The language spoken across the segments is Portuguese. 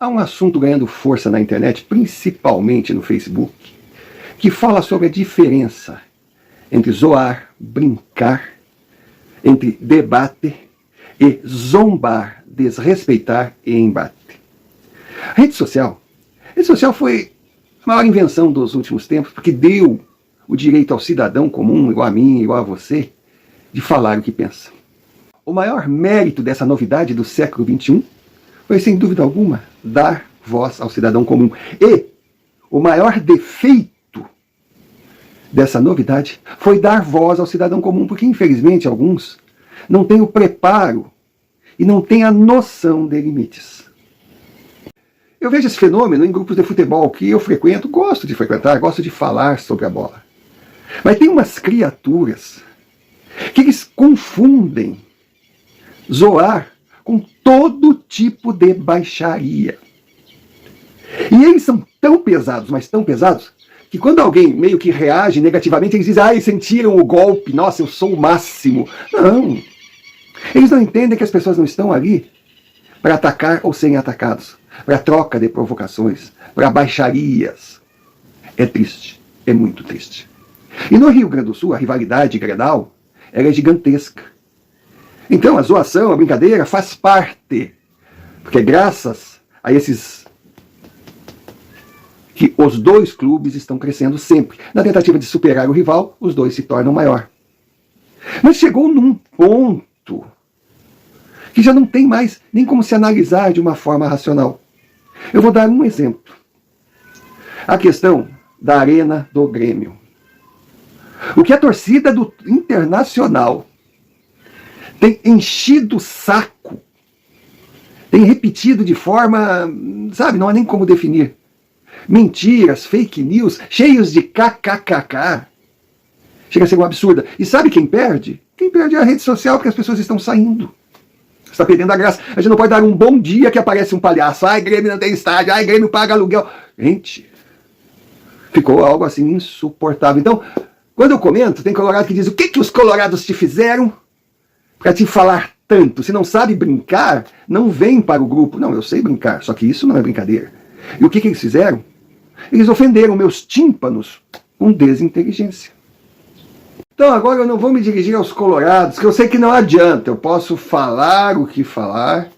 Há um assunto ganhando força na internet, principalmente no Facebook, que fala sobre a diferença entre zoar, brincar, entre debate e zombar, desrespeitar e embate. A rede social foi a maior invenção dos últimos tempos, porque deu o direito ao cidadão comum, igual a mim, igual a você, de falar o que pensa. O maior mérito dessa novidade do século XXI foi, sem dúvida alguma, dar voz ao cidadão comum. E o maior defeito dessa novidade foi dar voz ao cidadão comum, porque, infelizmente, alguns não têm o preparo e não têm a noção de limites. Eu vejo esse fenômeno em grupos de futebol que eu frequento, gosto de frequentar, gosto de falar sobre a bola. Mas tem umas criaturas que eles confundem zoar com todo tipo de baixaria. E eles são tão pesados, mas tão pesados, que quando alguém meio que reage negativamente, eles dizem: sentiram o golpe, nossa, eu sou o máximo. Não. Eles não entendem que as pessoas não estão ali para atacar ou serem atacados, para troca de provocações, para baixarias. É triste, é muito triste. E no Rio Grande do Sul, a rivalidade Grenal, ela é gigantesca. Então a zoação, a brincadeira faz parte, porque graças a esses que os dois clubes estão crescendo sempre. Na tentativa de superar o rival, os dois se tornam maior. Mas chegou num ponto que já não tem mais nem como se analisar de uma forma racional. Eu vou dar um exemplo. A questão da Arena do Grêmio. O que a torcida do Internacional tem enchido o saco, tem repetido de forma, sabe, não há nem como definir. Mentiras, fake news, cheios de kkkk. Chega a ser uma absurda. E sabe quem perde? Quem perde é a rede social, porque as pessoas estão saindo. Está perdendo a graça. A gente não pode dar um bom dia que aparece um palhaço. Ai, Grêmio não tem estádio. Ai, Grêmio paga aluguel. Gente, ficou algo assim insuportável. Então, quando eu comento, tem colorado que diz: o que os colorados te fizeram para te falar tanto? Se não sabe brincar, não vem para o grupo. Não, eu sei brincar, só que isso não é brincadeira. E o que eles fizeram? Eles ofenderam meus tímpanos com desinteligência. Então agora eu não vou me dirigir aos colorados, que eu sei que não adianta. Eu posso falar o que falar,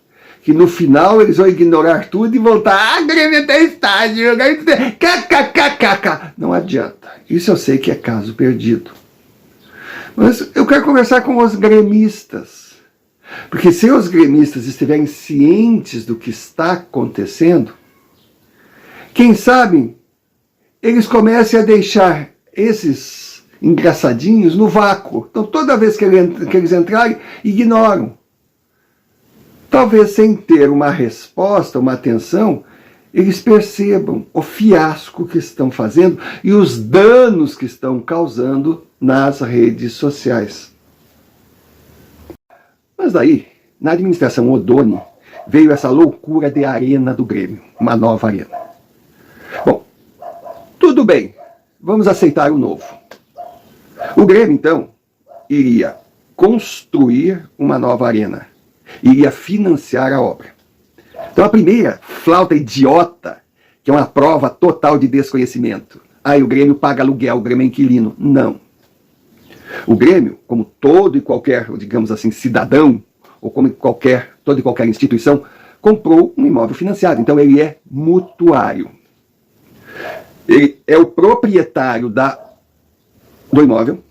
que no final eles vão ignorar tudo e voltar: Grêmio tem estádio, Grêmio tem... kkkk. Não adianta. Isso eu sei que é caso perdido. Mas eu quero conversar com os gremistas. Porque se os gremistas estiverem cientes do que está acontecendo, quem sabe eles comecem a deixar esses engraçadinhos no vácuo. Então toda vez que eles entrarem, ignoram. Talvez sem ter uma resposta, uma atenção, eles percebam o fiasco que estão fazendo e os danos que estão causando nas redes sociais. Mas daí, na administração Odoni, veio essa loucura de Arena do Grêmio, uma nova arena. Bom, tudo bem, vamos aceitar o novo. O Grêmio, então, iria construir uma nova arena, iria financiar a obra. Então a primeira flauta idiota, que é uma prova total de desconhecimento. O Grêmio paga aluguel, o Grêmio é inquilino. Não. O Grêmio, como todo e qualquer, digamos assim, cidadão, ou como toda e qualquer instituição, comprou um imóvel financiado. Então ele é mutuário. Ele é o proprietário do imóvel,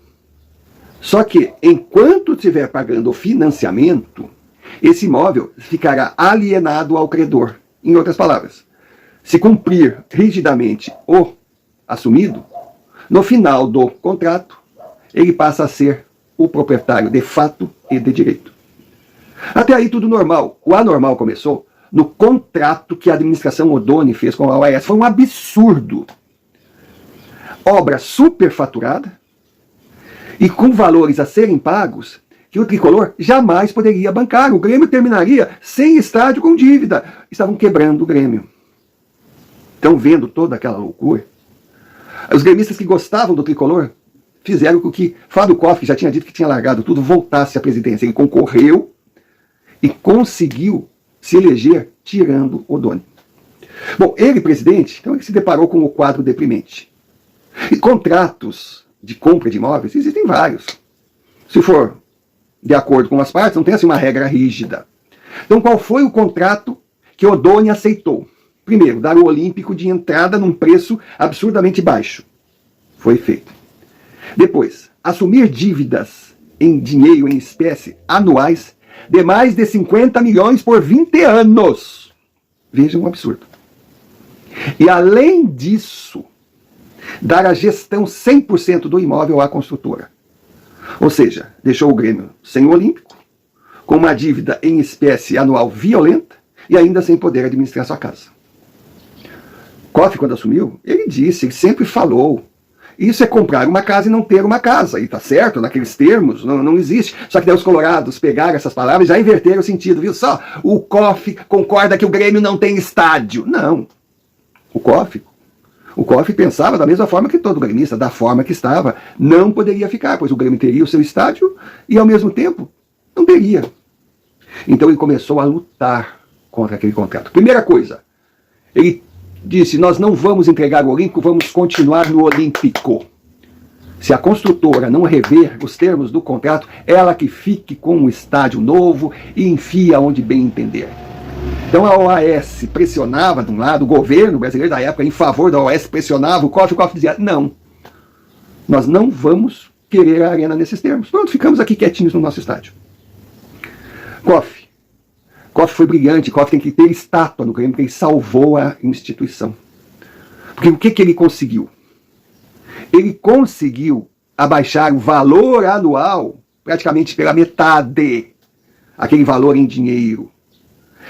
só que enquanto estiver pagando o financiamento, esse imóvel ficará alienado ao credor. Em outras palavras, se cumprir rigidamente o assumido, no final do contrato, ele passa a ser o proprietário de fato e de direito. Até aí tudo normal. O anormal começou no contrato que a administração Odoni fez com a OAS. Foi um absurdo. Obra superfaturada e com valores a serem pagos que o Tricolor jamais poderia bancar. O Grêmio terminaria sem estádio, com dívida. Estavam quebrando o Grêmio. Então, vendo toda aquela loucura, os gremistas que gostavam do Tricolor fizeram com que Fábio Koff, que já tinha dito que tinha largado tudo, voltasse à presidência. Ele concorreu e conseguiu se eleger tirando Odoni. Bom, ele, presidente, então ele se deparou com o quadro deprimente. E contratos de compra de imóveis existem vários. Se for de acordo com as partes, não tem assim uma regra rígida. Então, qual foi o contrato que Odoni aceitou? Primeiro, dar o Olímpico de entrada num preço absurdamente baixo. Foi feito. Depois, assumir dívidas em dinheiro, em espécie, anuais, de mais de 50 milhões por 20 anos. Vejam um absurdo. E, além disso, dar a gestão 100% do imóvel à construtora. Ou seja, deixou o Grêmio sem o Olímpico, com uma dívida em espécie anual violenta e ainda sem poder administrar sua casa. Kofi, quando assumiu, ele disse, ele sempre falou, isso é comprar uma casa e não ter uma casa. E tá certo, naqueles termos, não existe. Só que daí os colorados pegaram essas palavras e já inverteram o sentido, viu só? O Kofi concorda que o Grêmio não tem estádio. Não. O Kofi pensava da mesma forma que todo gremista, da forma que estava, não poderia ficar, pois o Grêmio teria o seu estádio e, ao mesmo tempo, não teria. Então ele começou a lutar contra aquele contrato. Primeira coisa, ele disse, nós não vamos entregar o Olímpico, vamos continuar no Olímpico. Se a construtora não rever os termos do contrato, ela que fique com um estádio novo e enfia onde bem entender. Então a OAS pressionava de um lado, o governo brasileiro da época, em favor da OAS, pressionava o Kofi dizia, não, nós não vamos querer a arena nesses termos. Pronto, ficamos aqui quietinhos no nosso estádio. Kofi foi brilhante, Kofi tem que ter estátua no Grêmio, porque ele salvou a instituição. Porque o que ele conseguiu? Ele conseguiu abaixar o valor anual praticamente pela metade, aquele valor em dinheiro.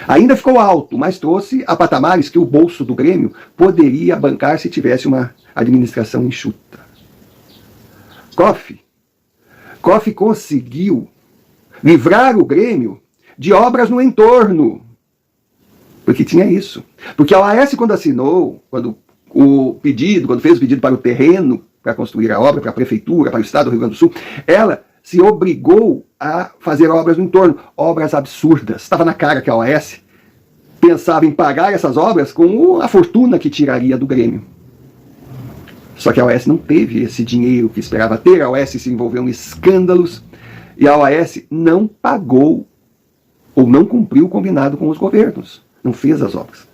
Ainda ficou alto, mas trouxe a patamares que o bolso do Grêmio poderia bancar se tivesse uma administração enxuta. Kofi conseguiu livrar o Grêmio de obras no entorno. Porque tinha isso. Porque a OAS, quando assinou, quando fez o pedido para o terreno, para construir a obra, para a prefeitura, para o estado do Rio Grande do Sul, ela se obrigou a fazer obras no entorno, obras absurdas. Estava na cara que a OAS pensava em pagar essas obras com a fortuna que tiraria do Grêmio. Só que a OAS não teve esse dinheiro que esperava ter, a OAS se envolveu em escândalos, e a OAS não pagou, ou não cumpriu o combinado com os governos, não fez as obras.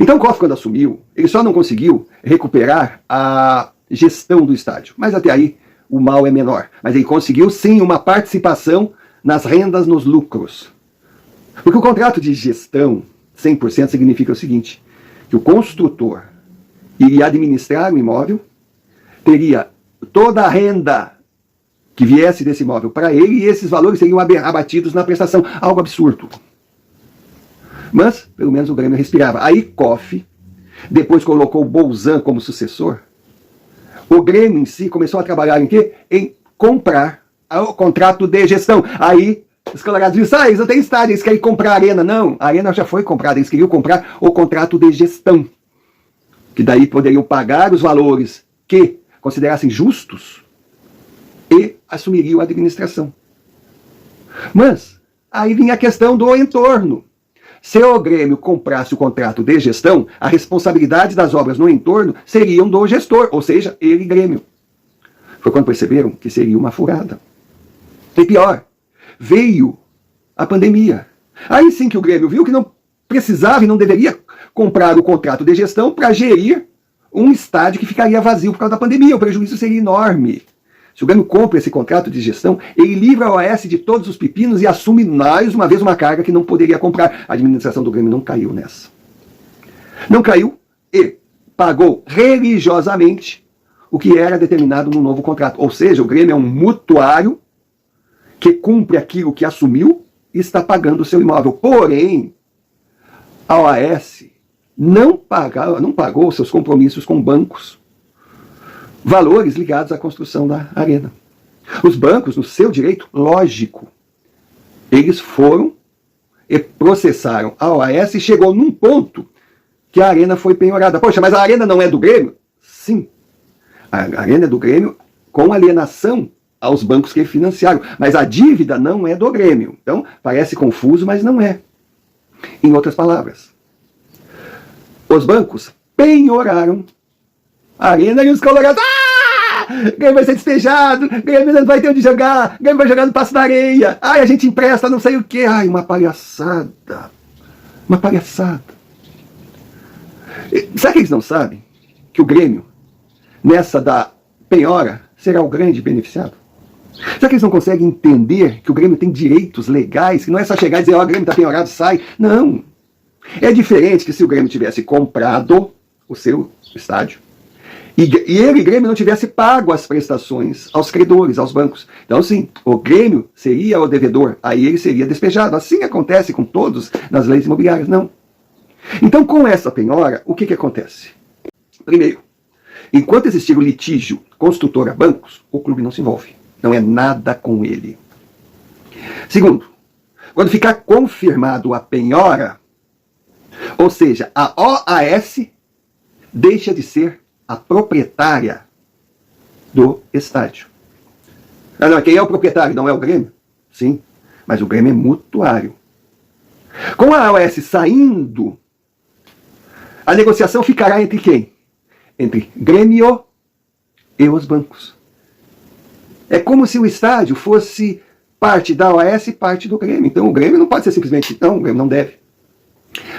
Então, Kofi, quando assumiu, ele só não conseguiu recuperar a gestão do estádio, mas até aí o mal é menor. Mas ele conseguiu sim uma participação nas rendas, nos lucros. Porque o contrato de gestão 100% significa o seguinte, que o construtor iria administrar o imóvel, teria toda a renda que viesse desse imóvel para ele e esses valores seriam abatidos na prestação. Algo absurdo. Mas, pelo menos o Grêmio respirava. Aí Kofi, depois colocou o Bolzan como sucessor, o Grêmio em si começou a trabalhar em quê? Em comprar o contrato de gestão. Aí os colorados disseram, eles não têm estádio, eles querem comprar a arena. Não, a arena já foi comprada, eles queriam comprar o contrato de gestão. Que daí poderiam pagar os valores que considerassem justos e assumiriam a administração. Mas aí vinha a questão do entorno. Se o Grêmio comprasse o contrato de gestão, a responsabilidade das obras no entorno seriam do gestor, ou seja, ele, Grêmio. Foi quando perceberam que seria uma furada. E pior, veio a pandemia. Aí sim que o Grêmio viu que não precisava e não deveria comprar o contrato de gestão para gerir um estádio que ficaria vazio por causa da pandemia. O prejuízo seria enorme. Se o Grêmio compra esse contrato de gestão, ele livra a OAS de todos os pepinos e assume mais uma vez uma carga que não poderia comprar. A administração do Grêmio não caiu nessa. Não caiu e pagou religiosamente o que era determinado no novo contrato. Ou seja, o Grêmio é um mutuário que cumpre aquilo que assumiu e está pagando o seu imóvel. Porém, a OAS não pagou seus compromissos com bancos, valores ligados à construção da arena. Os bancos, no seu direito lógico, eles foram e processaram a OAS e chegou num ponto que a arena foi penhorada. Poxa, mas a arena não é do Grêmio? Sim. A arena é do Grêmio com alienação aos bancos que financiaram. Mas a dívida não é do Grêmio. Então, parece confuso, mas não é. Em outras palavras, Os bancos penhoraram a Arena e os colorados... Grêmio vai ser despejado, Grêmio não vai ter onde jogar, Grêmio vai jogar no Passo da Areia, ai, a gente empresta não sei o que, ai, uma palhaçada. Uma palhaçada. Sabe que eles não sabem? Que o Grêmio, nessa da penhora, será o grande beneficiado? Será que eles não conseguem entender que o Grêmio tem direitos legais, que não é só chegar e dizer, ó, o Grêmio está penhorado, sai. Não. É diferente que se o Grêmio tivesse comprado o seu estádio, e ele, Grêmio, não tivesse pago as prestações aos credores, aos bancos. Então, sim, o Grêmio seria o devedor, aí ele seria despejado. Assim acontece com todos nas leis imobiliárias, não. Então, com essa penhora, o que acontece? Primeiro, enquanto existir o litígio construtora-bancos, o clube não se envolve. Não é nada com ele. Segundo, quando ficar confirmado a penhora, ou seja, a OAS deixa de ser a proprietária do estádio. Ah, não, quem é o proprietário? Não é o Grêmio? Sim, mas o Grêmio é mutuário. Com a OAS saindo, a negociação ficará entre quem? Entre Grêmio e os bancos. É como se o estádio fosse parte da OAS e parte do Grêmio. Então o Grêmio não pode ser simplesmente, não, o Grêmio não deve.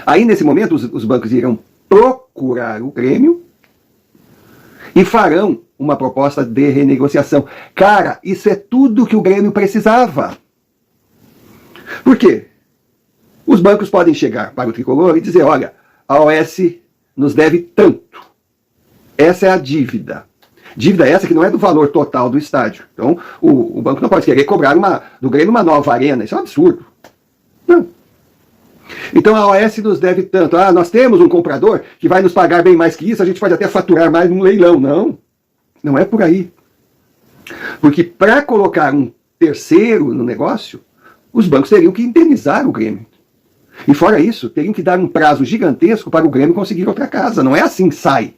Aí nesse momento os bancos irão procurar o Grêmio e farão uma proposta de renegociação. Cara, isso é tudo que o Grêmio precisava. Por quê? Os bancos podem chegar para o tricolor e dizer, olha, a OAS nos deve tanto. Essa é a dívida. Dívida essa que não é do valor total do estádio. Então, o banco não pode querer cobrar do Grêmio uma nova arena. Isso é um absurdo. Não. Então a OAS nos deve tanto. Ah, nós temos um comprador que vai nos pagar bem mais que isso, a gente pode até faturar mais num leilão. Não, não é por aí. Porque para colocar um terceiro no negócio, os bancos teriam que indenizar o Grêmio. E fora isso, teriam que dar um prazo gigantesco para o Grêmio conseguir outra casa. Não é assim, sai.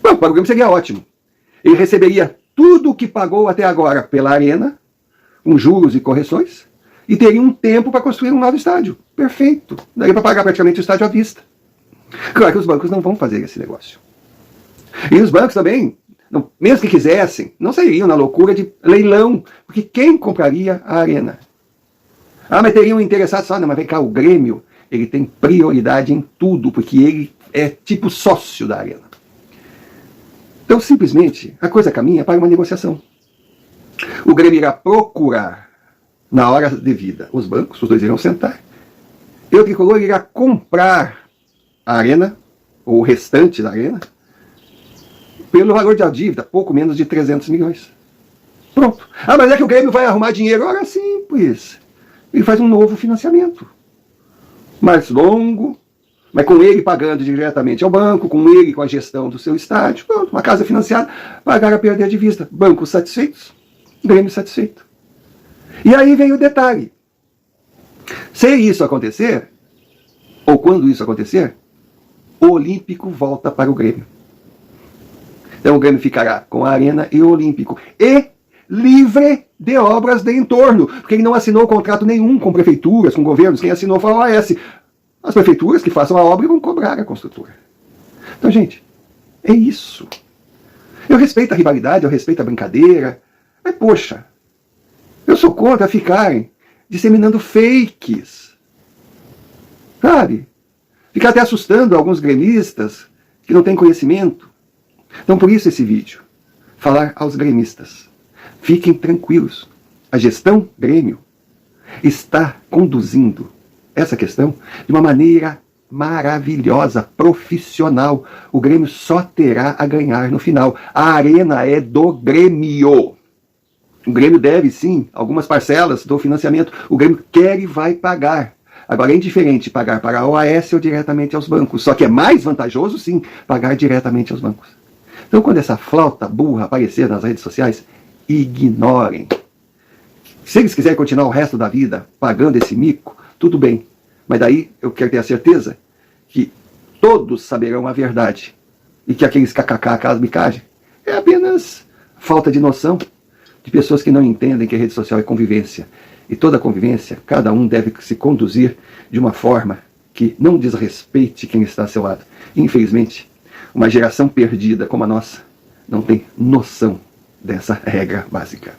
Bom, para o Grêmio seria ótimo. Ele receberia tudo o que pagou até agora pela arena, com juros e correções, e teria um tempo para construir um novo estádio. Perfeito. Daria para pagar praticamente o estádio à vista. Claro que os bancos não vão fazer esse negócio. E os bancos também, não, mesmo que quisessem, não sairiam na loucura de leilão, porque quem compraria a arena? Ah, mas teriam interessados só, não, mas vem cá, o Grêmio, ele tem prioridade em tudo, porque ele é tipo sócio da arena. Então, simplesmente, a coisa caminha para uma negociação. O Grêmio irá procurar, na hora devida, os bancos, os dois irão sentar, e o tricolor irá comprar a arena, ou o restante da arena, pelo valor da dívida, pouco menos de 300 milhões. Pronto. Ah, mas é que o Grêmio vai arrumar dinheiro. Ora, simples. Ele faz um novo financiamento. Mais longo, mas com ele pagando diretamente ao banco, com ele com a gestão do seu estádio. Pronto, uma casa financiada, pagar a perda de vista. Bancos satisfeitos, Grêmio satisfeito. E aí vem o detalhe. Se isso acontecer, ou quando isso acontecer, o Olímpico volta para o Grêmio. Então o Grêmio ficará com a Arena e o Olímpico. E livre de obras de entorno, porque ele não assinou contrato nenhum com prefeituras, com governos. Quem assinou foi a OAS. As prefeituras que façam a obra vão cobrar a construtora. Então, gente, é isso. Eu respeito a rivalidade, eu respeito a brincadeira, mas, poxa, eu sou contra ficarem disseminando fakes, sabe? Ficar até assustando alguns gremistas que não têm conhecimento. Então, por isso esse vídeo. Falar aos gremistas. Fiquem tranquilos. A gestão Grêmio está conduzindo essa questão de uma maneira maravilhosa, profissional. O Grêmio só terá a ganhar no final. A arena é do Grêmio. O Grêmio deve, sim, algumas parcelas do financiamento. O Grêmio quer e vai pagar. Agora é indiferente pagar para a OAS ou diretamente aos bancos. Só que é mais vantajoso, sim, pagar diretamente aos bancos. Então, quando essa flauta burra aparecer nas redes sociais, ignorem. Se eles quiserem continuar o resto da vida pagando esse mico, tudo bem. Mas daí eu quero ter a certeza que todos saberão a verdade. E que aqueles kkk, aquelas micagens, é apenas falta de noção de pessoas que não entendem que a rede social é convivência. E toda convivência, cada um deve se conduzir de uma forma que não desrespeite quem está ao seu lado. Infelizmente, uma geração perdida como a nossa não tem noção dessa regra básica.